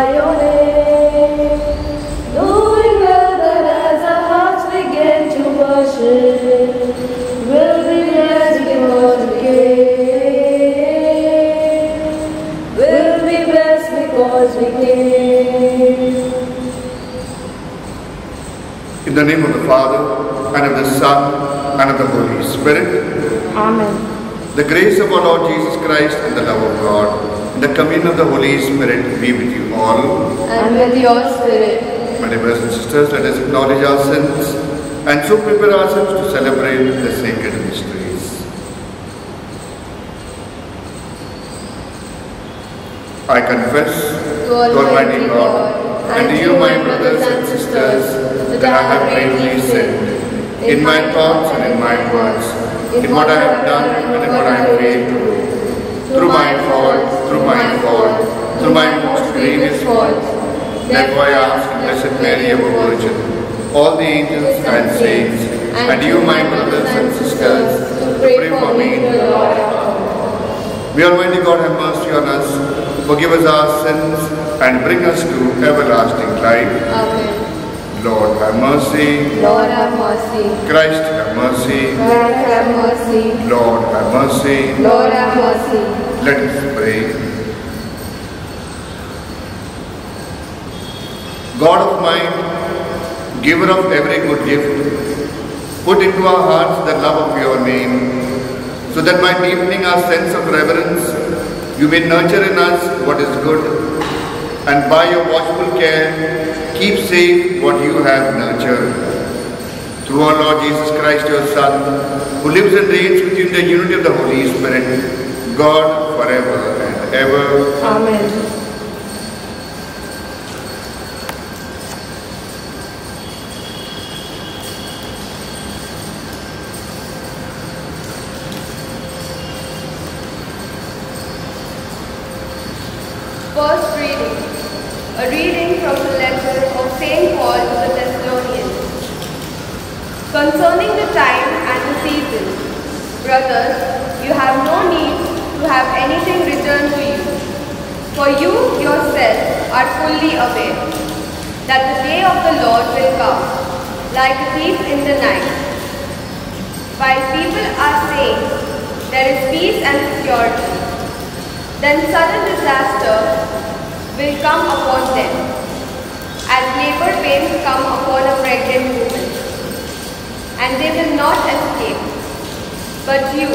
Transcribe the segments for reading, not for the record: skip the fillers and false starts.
glorify your name. Knowing well that as our hearts begin to worship, we'll be blessed because we came. We'll be blessed because we came. In the name of the Father, and of the Son, and of the Holy Spirit. Amen. The grace of our Lord Jesus Christ and the love of God, and the communion of the Holy Spirit be with you all. And with your spirit. My dear brothers and sisters, let us acknowledge our sins and so prepare ourselves to celebrate the sacred mysteries. I confess To Almighty God, and to you, my brothers and sisters, that I have greatly sinned, in my thoughts and in my words, in what I have done and in what I have failed to do, through my fault, through my most grievous fault. Therefore I ask Blessed Mary, ever Virgin, all the angels and saints, and you, my brothers and sisters, to pray for me to the Lord our God. May Almighty God have mercy on us, forgive us our sins, and bring us to everlasting life. Amen. Lord have mercy. Lord have mercy. Christ have mercy. Christ have mercy. Lord have mercy. Lord have mercy. Let us pray. God of mine, giver of every good gift, put into our hearts the love of your name, so that by deepening our sense of reverence, you may nurture in us what is good, and by your watchful care, keep safe what you have nurtured. Through our Lord Jesus Christ, your Son, who lives and reigns with you in the unity of the Holy Spirit, God forever and ever. Amen. First reading. A reading from the letter of St. Paul to the Thessalonians. Concerning the time and the season, brothers, you have no need to have anything written to you, for you yourselves are fully aware that the day of the Lord will come like a thief in the night. While people are saying there is peace and security, then sudden disaster will come upon them, as labor pains come upon a pregnant woman, and they will not escape. But you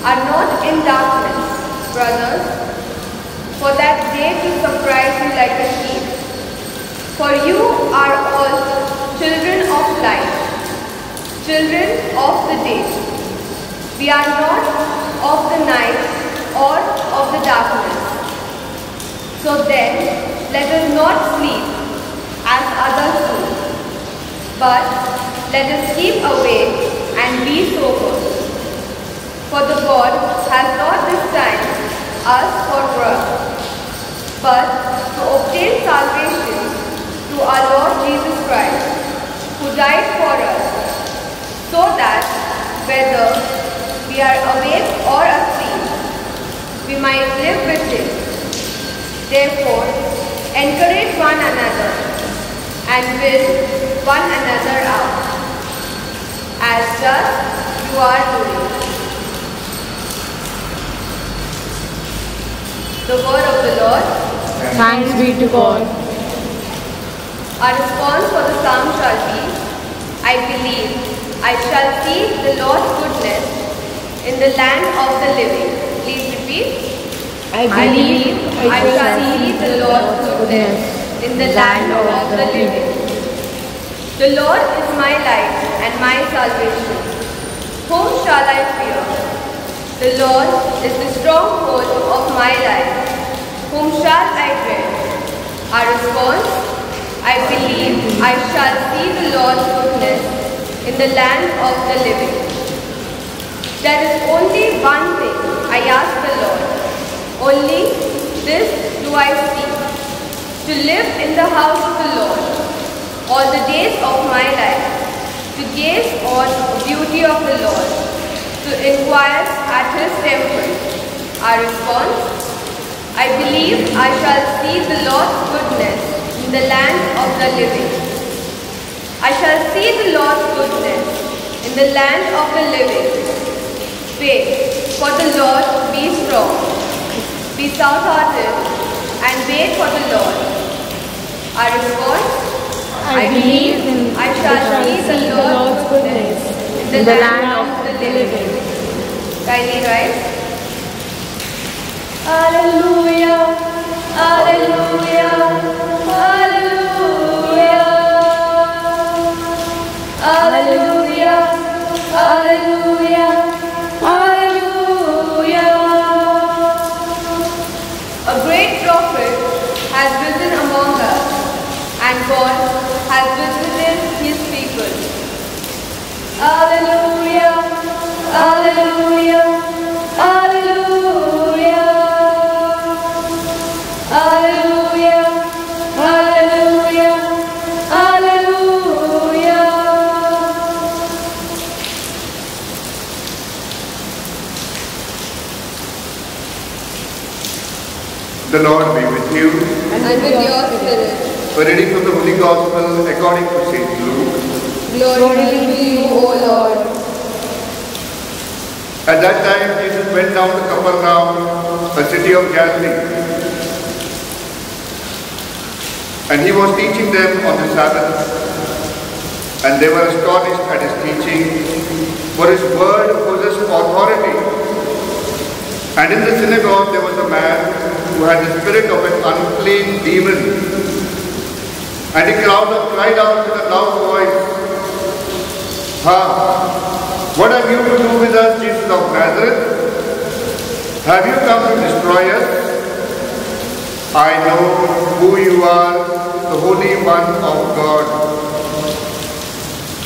are not in darkness, brothers, for that day to surprise you like a thief. For you are all children of light, children of the day. We are not of the night or of the darkness. So then, let us not sleep as others do, but let us keep awake and be sober. For the God has not destined us for wrath, but to obtain salvation through our Lord Jesus Christ, who died for us, so that whether we are awake or asleep, we might live with Him. Therefore, encourage one another and build one another up, as just you are doing. The word of the Lord. Thanks be to God. Our response for the psalm shall be, I believe I shall see the Lord's goodness in the land of the living. Please repeat. I believe I shall see the Lord's goodness in the land of the living. The Lord is my light and my salvation. Whom shall I fear? The Lord is the stronghold of my life. Whom shall I dread? Our response, I believe I shall see the Lord's goodness in the land of the living. There is only one thing I ask the Lord. Only this do I seek, to live in the house of the Lord all the days of my life, to gaze on the beauty of the Lord, to inquire at His temple. Our response, I believe I shall see the Lord's goodness the land of the living. I shall see the Lord's goodness in the land of the living. Wait for the Lord, be strong, be stout-hearted, and wait for the Lord. I respond, I believe I shall see the Lord's goodness in the land of the living. Kindly rise. Hallelujah, hallelujah, hallelujah, hallelujah, hallelujah, hallelujah. A great prophet has risen among us, and God has visited his people. Hallelujah, hallelujah, hallelujah, hallelujah, hallelujah, hallelujah. The Lord be with you. And with your spirit. A reading from the Holy Gospel according to St. Luke. Glory to you, O Lord. At that time, Jesus went down to Capernaum, a city of Galilee. And he was teaching them on the Sabbath. And they were astonished at his teaching, for his word possessed authority. And in the synagogue there was a man who had the spirit of an unclean demon. And the crowd cried out with a loud voice, what have you to do with us, Jesus of Nazareth? Have you come to destroy us? I know who you are, the Holy One of God.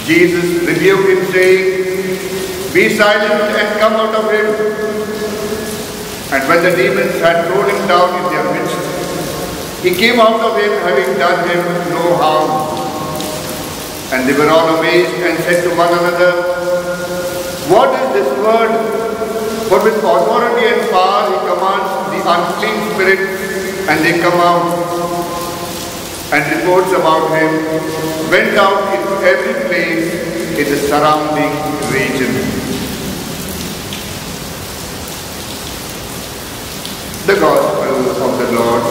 Jesus rebuked him, saying, be silent and come out of him. And when the demons had thrown him down in their midst, he came out of him, having done him no harm. And they were all amazed and said to one another, what is this word? For with authority and power he commands the unclean spirits, and they come out. And reports about him went out into every place in the surrounding region. The Gospel of the Lord.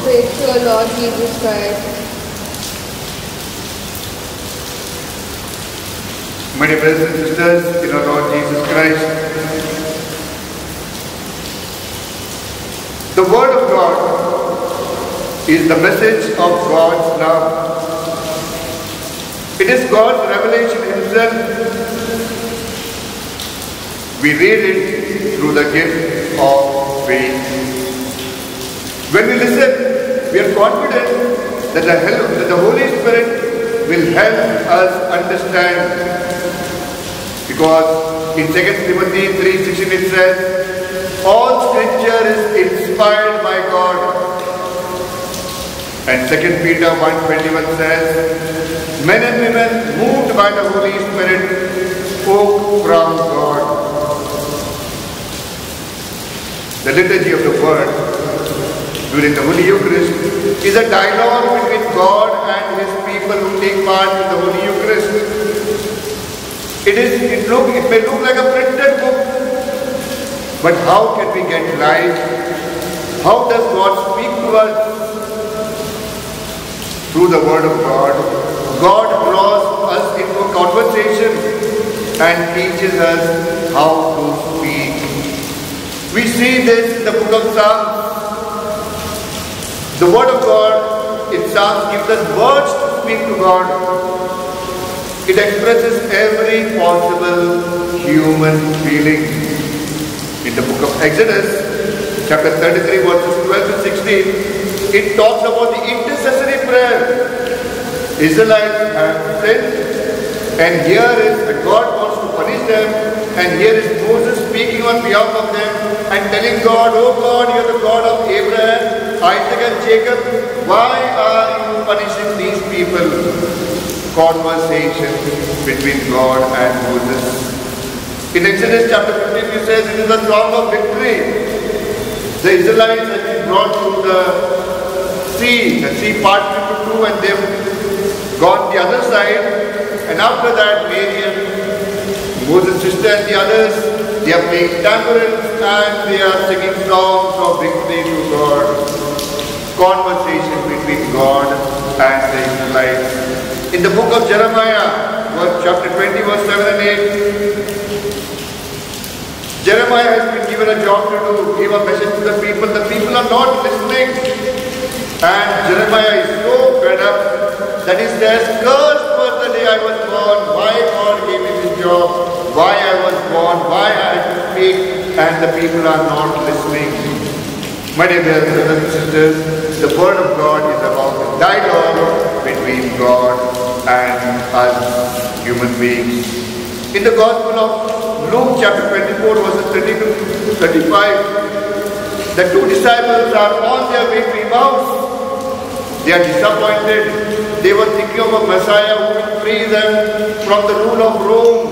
Praise to our Lord Jesus Christ. My dear brothers and sisters in our Lord Jesus Christ, the Word of God is the message of God's love. It is God's revelation himself. We read it through the gift of faith. When we listen, we are confident that the Holy Spirit will help us understand. Because in 2 Timothy 3:16 it says, all scripture is inspired by God. And 2 Peter 1:21 says, men and women moved by the Holy Spirit spoke from God. The liturgy of the Word during the Holy Eucharist is a dialogue between God and his people who take part in the Holy Eucharist. It may look like a printed book, but how can we get light? How does God speak to us? Through the Word of God. God draws us into a conversation and teaches us how to speak. We see this in the book of Psalms. The Word of God in Psalms gives us words to speak to God. It expresses every possible human feeling. In the book of Exodus, chapter 33, verses 12 to 16, it talks about the intercessory prayer. Israelites have sinned, and here is that God wants to punish them, and here is Moses speaking on behalf of them and telling God, oh God, you are the God of Abraham, Isaac and Jacob, why are you punishing these people? Conversation between God and Moses. In Exodus chapter 15 it says it is a song of victory. The Israelites had been brought through the sea parted into through and they've gone the other side. And after that, Mary and Moses' sister and the others, they are playing tambourines and they are singing songs of victory to God. Conversation between God and the Israelites. In the book of Jeremiah, chapter 20, verse 7 and 8, Jeremiah has been given a job to do, give a message to the people. The people are not listening. And Jeremiah is so fed up that he says, "Cursed was the day I was born. Why God gave me this job? Why I was born? Why I had to speak?" And the people are not listening. My dear brothers and sisters, the word of God is about the dialogue between God and us human beings. In the Gospel of Luke chapter 24 verses 30 to 35, the two disciples are on their way to Emmaus. They are disappointed. They were thinking of a Messiah who will free them from the rule of Rome.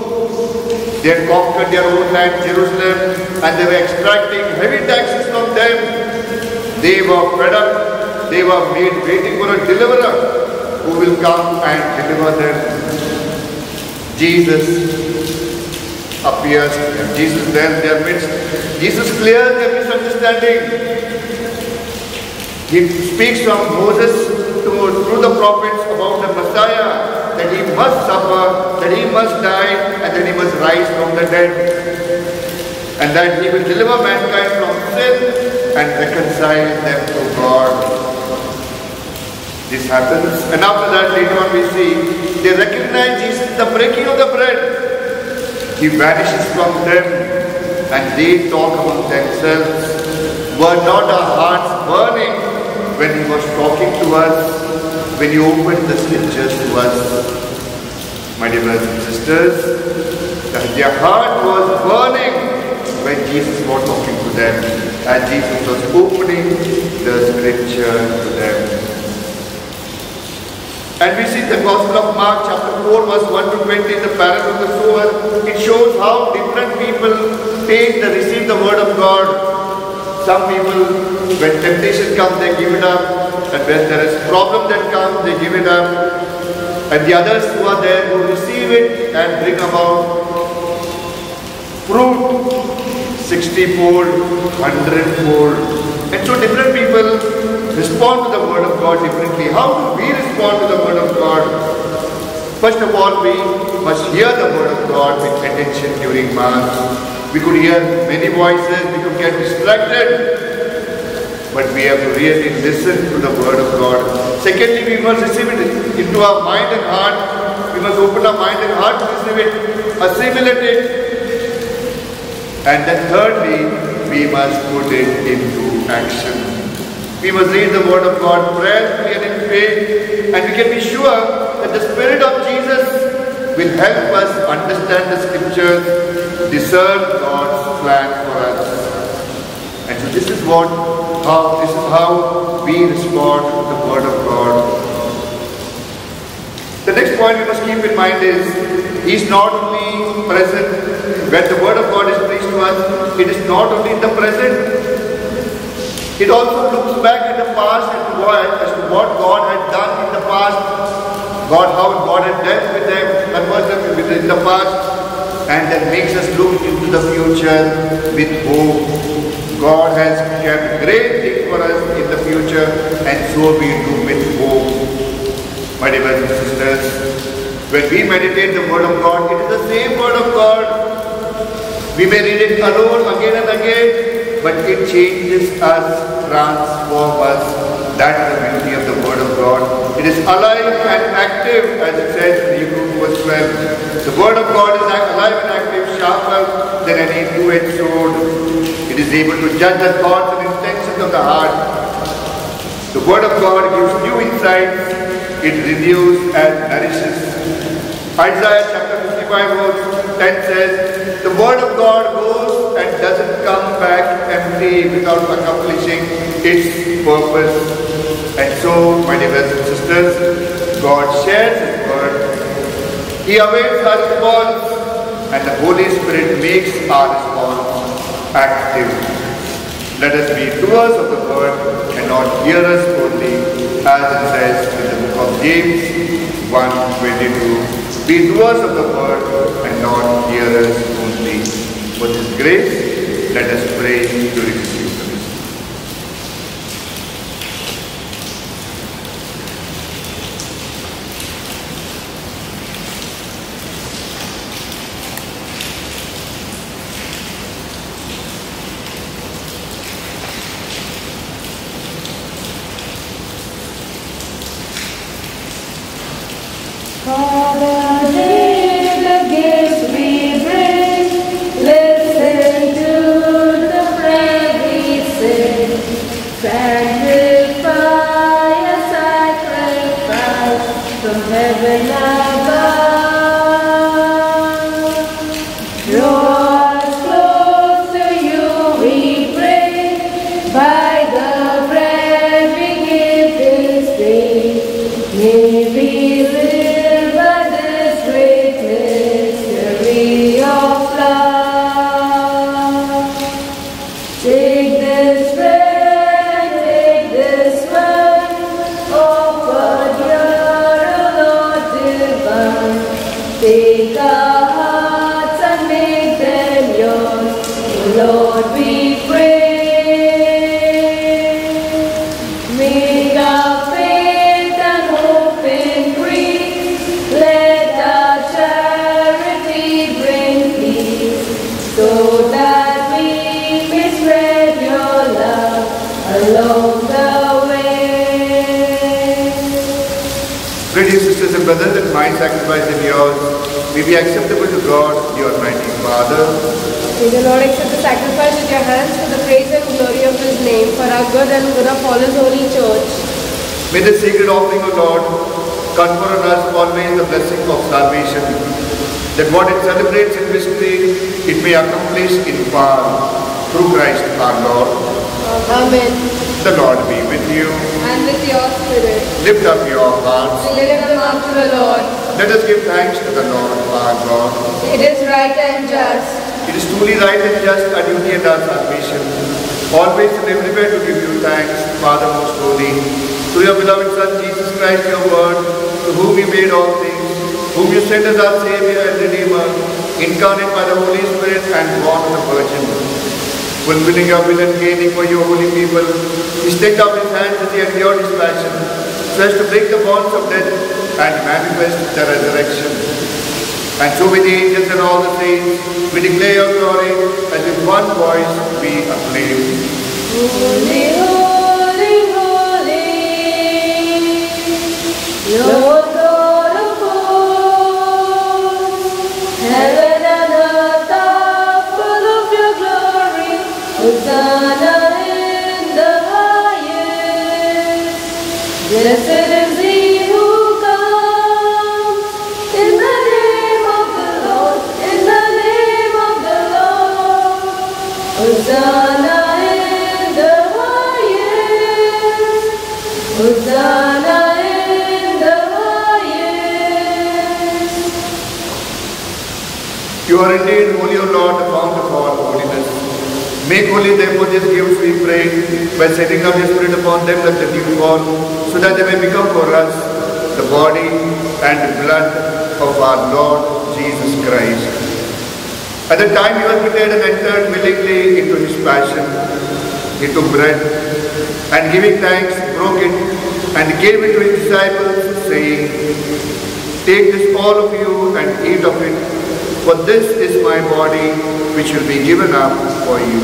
They had conquered their own land, Jerusalem, and they were extracting heavy taxes from them. They were fed up. They were waiting for a deliverer who will come and deliver them. Jesus appears to them. Jesus there in their midst. Jesus clears their misunderstanding. He speaks from Moses through the prophets about the Messiah, that he must suffer, that he must die, and that he must rise from the dead. And that he will deliver mankind from sin and reconcile them to God. This happens, and after that later on we see, they recognize Jesus, the breaking of the bread. He vanishes from them and they talk among themselves. Were not our hearts burning when he was talking to us, when he opened the scriptures to us? My dear brothers and sisters, their heart was burning when Jesus was talking to them and Jesus was opening the scripture to them. And we see the Gospel of Mark chapter 4 verse 1 to 20, the parable of the sower. It shows how different people receive the word of God. Some people, when temptation comes, they give it up. And when there is problem that comes, they give it up. And the others who are there who receive it and bring about fruit 60-fold, 100-fold. And so different people respond to the word of God differently. How do we respond to the word of God? First of all, we must hear the word of God with attention during Mass. We could hear many voices, we could get distracted, but we have to really listen to the word of God. Secondly, we must receive it into our mind and heart. We must open our mind and heart to receive it, assimilate it. And then thirdly, we must put it into action. We must read the word of God prayerfully and in faith, and we can be sure that the Spirit of Jesus will help us understand the scriptures, discern God's plan for us. And so this is how we respond to the word of God. The next point we must keep in mind is, He is not only present when the word of God is preached to us. It is not only in the present. It also looks back at the past as to what God had done in the past, how God had dealt with them, conversed them in the past, and that makes us look into the future with hope. God has kept great things for us in the future, and so we do with hope. My dear brothers and sisters, when we meditate the word of God, it is the same word of God. We may read it alone again and again, but it changes us, transforms us. That is the beauty of the word of God. It is alive and active, as it says in Hebrews verse 12. The word of God is alive and active, sharper than any two-edged sword. It is able to judge the thoughts and intentions of the heart. The word of God gives new insights. It renews and nourishes. Isaiah chapter 55 verse 10 says, the word of God goes and doesn't come back empty without accomplishing its purpose. And so, my dear brothers and sisters, God shares His word. He awaits our response, and the Holy Spirit makes our response active. Let us be doers of the word and not hearers only, as it says in the book James 1:22. Be doers of the word and not hearers only. For this grace, let us pray to receive this. Father, take the gifts we bring, listen to the prayer we sing, sanctify a sacrifice from heaven above. Draw us close to you, we pray, by the bread we give this day. May we live take our hearts and make them yours, Lord, we pray. Make our faith and hope increase, let our charity bring peace, so that we may spread your love along the way. Pray, dear sisters and brothers, that my sacrifice and yours may be acceptable to God, the Almighty Father. May the Lord accept the sacrifice at your hands for the praise and glory of His name, for our good and good of all His holy church. May the sacred offering, O Lord, confer on us always the blessing of salvation, that what it celebrates in mystery, it may accomplish in power, through Christ our Lord. Amen. The Lord be with you. And with your spirit. Lift up your hearts. We lift them up to the Lord. Let us give thanks to the Lord our God. It is right and just. It is truly right and just, our duty and our salvation, always and everywhere to give you thanks, Father most holy, through your beloved Son, Jesus Christ, your word, to whom you made all things, whom you sent as our Savior and Redeemer, incarnate by the Holy Spirit and born of the Virgin. Fulfilling your will and gaining for your holy people, he stretched out his hands as he endured his passion, so as to break the bonds of death and manifest the resurrection. And so with the angels and all the saints, we declare your glory, as with one voice we acclaim. Holy, holy, holy, Lord God of hosts, heaven and earth are full of your glory. Hosanna in the highest. Blessed is he who comes in the name of the Lord, in the name of the Lord. Hosanna in the highest. Hosanna in the highest. You are indeed holy, O Lord, the fount of all holiness. Make holy therefore these gifts, we pray, by setting out your Spirit upon them like the dew fall, so that they may become for us the body and blood of our Lord Jesus Christ. At the time he was betrayed and entered willingly into his passion, he took bread, and giving thanks, broke it, and gave it to his disciples, saying, "Take this all of you and eat of it, for this is my body, which will be given up for you."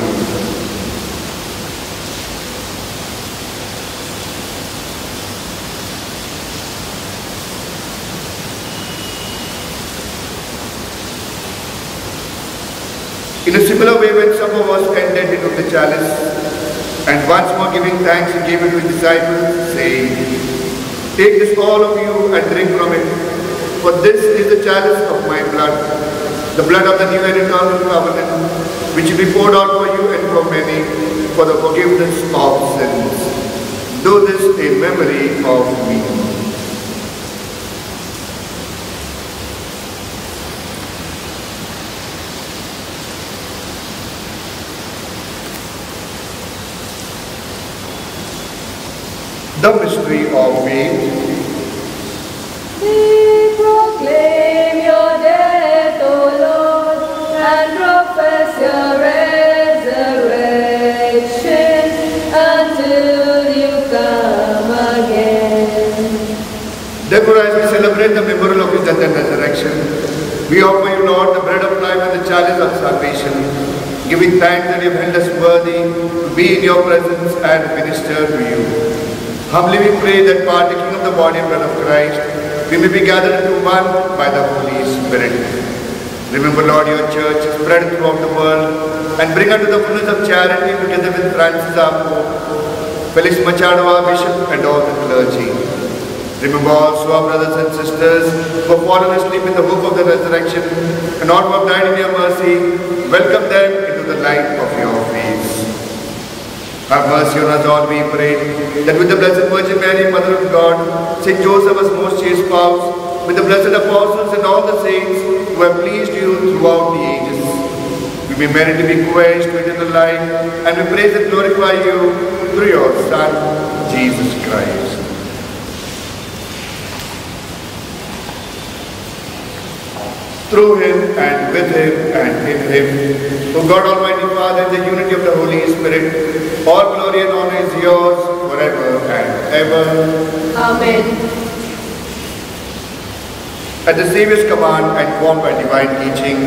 In a similar way, when supper was ended, he took the chalice, and once more giving thanks, he gave it to his disciples, saying, "Take this all of you and drink from it, for this is the chalice of my blood, the blood of the new and eternal covenant, which will be poured out for you and for many, for the forgiveness of sins. Do this in memory of me." The mystery of faith. We proclaim your death, O Lord, and profess your resurrection until you come again. Therefore, as we celebrate the memorial of his death and resurrection, we offer you, Lord, the bread of life and the chalice of salvation, giving thanks that you have held us worthy to be in your presence and minister to you. Humbly we pray that partaking of the body and blood of Christ, we may be gathered into one by the Holy Spirit. Remember, Lord, your church spread throughout the world and bring unto the fullness of charity together with Francis our Pope, Felix Machado our Bishop, and all the clergy. Remember also our brothers and sisters who have fallen asleep in the hope of the resurrection and all who have died in your mercy. Welcome them into the light of your face. Have mercy on us all, we pray, that with the Blessed Virgin Mary, Mother of God, Saint Joseph, as most chaste spouse, with the blessed apostles and all the saints who have pleased you throughout the ages, we may merit to be quenched within the light, and we praise and glorify you through your Son, Jesus Christ. Through him and with him and in him, O God Almighty Father, in the unity of the Holy Spirit, all glory and honor is yours forever and ever. Amen. At the Saviour's command and formed by divine teaching,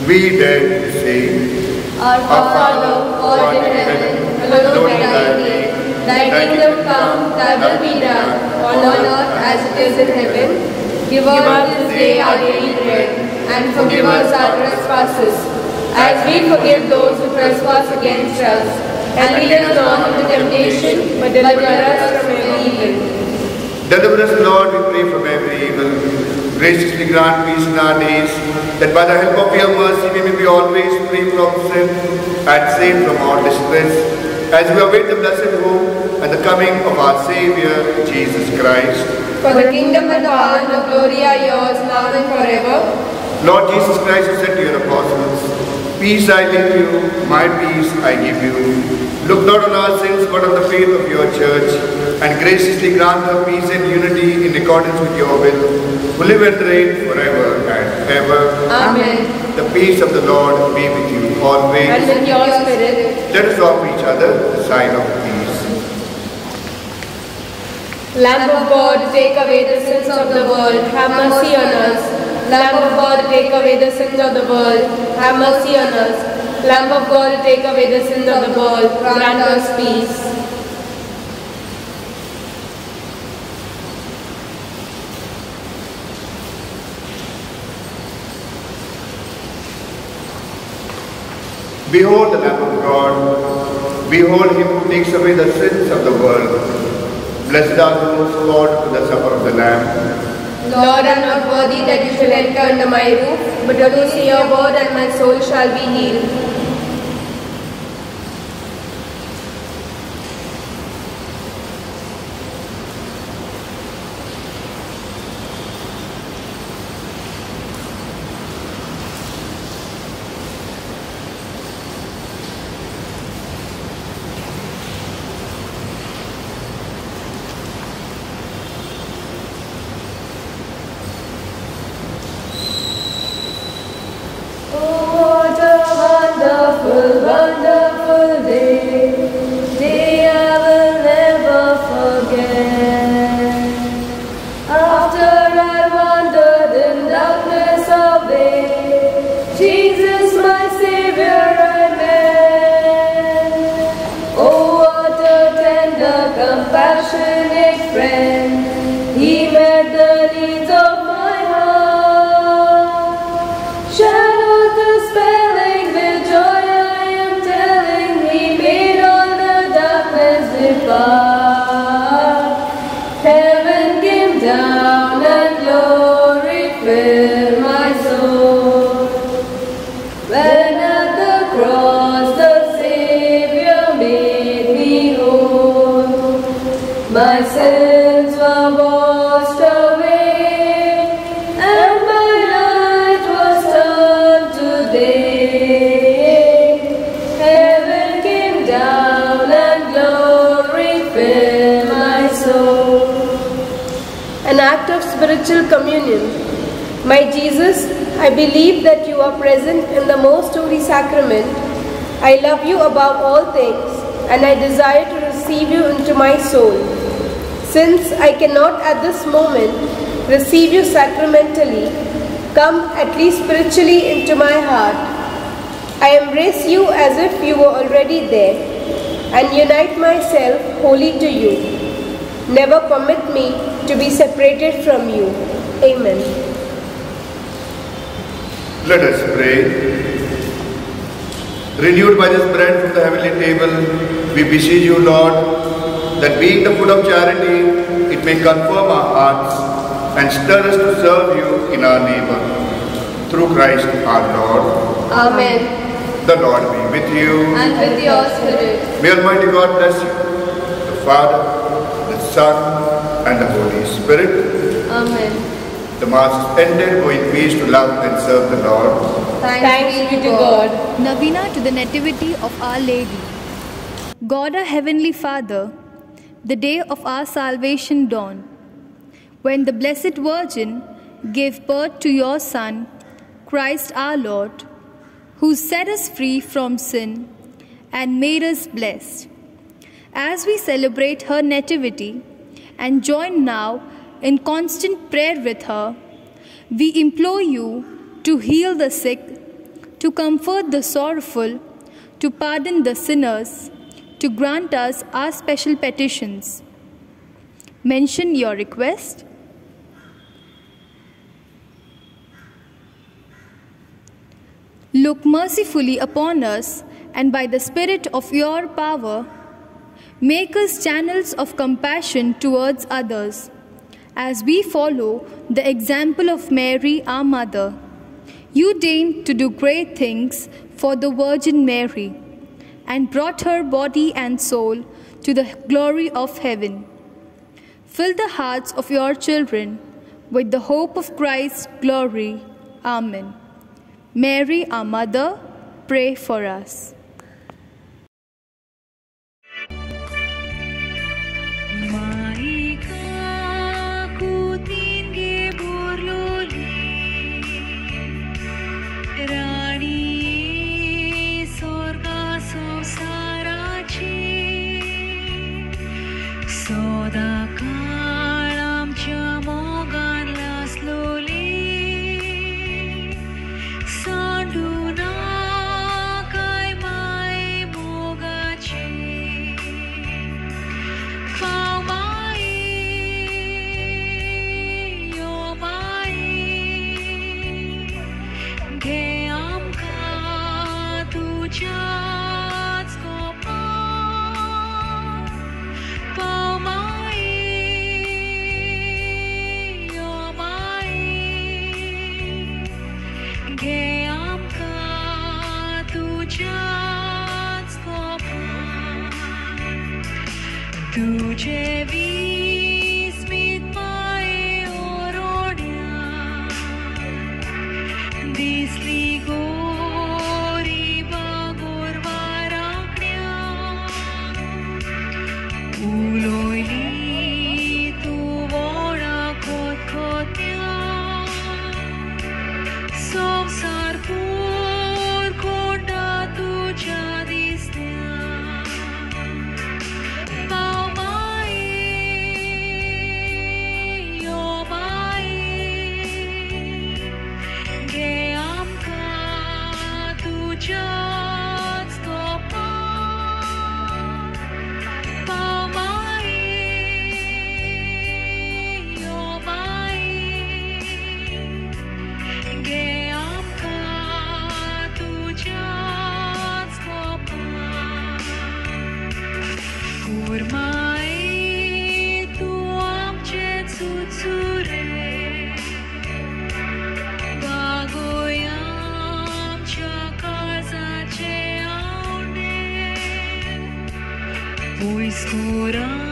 we dare to say, Our Father, who art in heaven, hallowed be thy name. Thy kingdom come, thy will be done, on earth as it is in heaven. Give us this day our daily bread, and forgive us our trespasses, as we forgive those who trespass against us. And lead us not into temptation, but deliver us from every evil. Deliver us, Lord, we pray, from every evil. Graciously grant peace in our days, that by the help of your mercy we may be always free from sin and safe from all distress, as we await the blessed hope and the coming of our Saviour, Jesus Christ. For the kingdom and the power and the glory are yours, now and forever. Lord Jesus Christ, you said to your apostles, peace I leave you, my peace I give you. Look not on our sins, but on the faith of your church, and graciously grant her peace and unity in accordance with your will, who live and reign forever and ever. Amen. The peace of the Lord be with you always. And with your spirit. Let us offer each other the sign of peace. Lamb of God, take away the sins of the world, have mercy on us. Lamb of God, take away the sins of the world, have mercy on us. Lamb of God, take away the sins of the world, grant us peace. Behold the Lamb of God. Behold him who takes away the sins of the world. Blessed are those who are to the supper of the Lamb. Lord, I am not worthy that you shall enter under my roof, but only say your word and my soul shall be healed. Wonderful day I will never forget. After I wandered in darkness away, Jesus my Savior I met. Oh, what a tender, compassionate friend, He met the needs of my heart. Shadows dispelling with joy, heaven came down and glory filled my soul. When at the cross the Savior made me whole, my sins were washed away and my life was turned to day. Heaven came down and glory filled my soul. And act of spiritual communion. My Jesus, I believe that you are present in the most holy sacrament. I love you above all things, and I desire to receive you into my soul. Since I cannot at this moment receive you sacramentally, come at least spiritually into my heart. I embrace you as if you were already there, and unite myself wholly to you. Never permit me to be separated from you. Amen. Let us pray. Renewed by this bread from the heavenly table, we beseech you, Lord, that being the food of charity, it may confirm our hearts and stir us to serve you in our neighbor. Through Christ our Lord. Amen. The Lord be with you. And with your spirit. May Almighty God bless you, the Father, the Son, and the Holy Spirit. Amen. The Mass is ended. Go in peace to love and serve the Lord. Thanks be to God. Novena to the Nativity of Our Lady. God our Heavenly Father, the day of our salvation dawned, when the Blessed Virgin gave birth to your Son, Christ our Lord, who set us free from sin and made us blessed. As we celebrate her nativity and join now in constant prayer with her, we implore you to heal the sick, to comfort the sorrowful, to pardon the sinners, to grant us our special petitions. Mention your request. Look mercifully upon us, and by the Spirit of your power, make us channels of compassion towards others, as we follow the example of Mary, our Mother. You deigned to do great things for the Virgin Mary, and brought her body and soul to the glory of heaven. Fill the hearts of your children with the hope of Christ's glory. Amen. Mary, our Mother, pray for us. तुझे विस्मित पाये ओरोड्या दिसली गोरी बागोर वाराकड्या उलोयली तू Voda खोतखोत्या संवसार पूर कोंडा तुझ्या दिसत्या Escura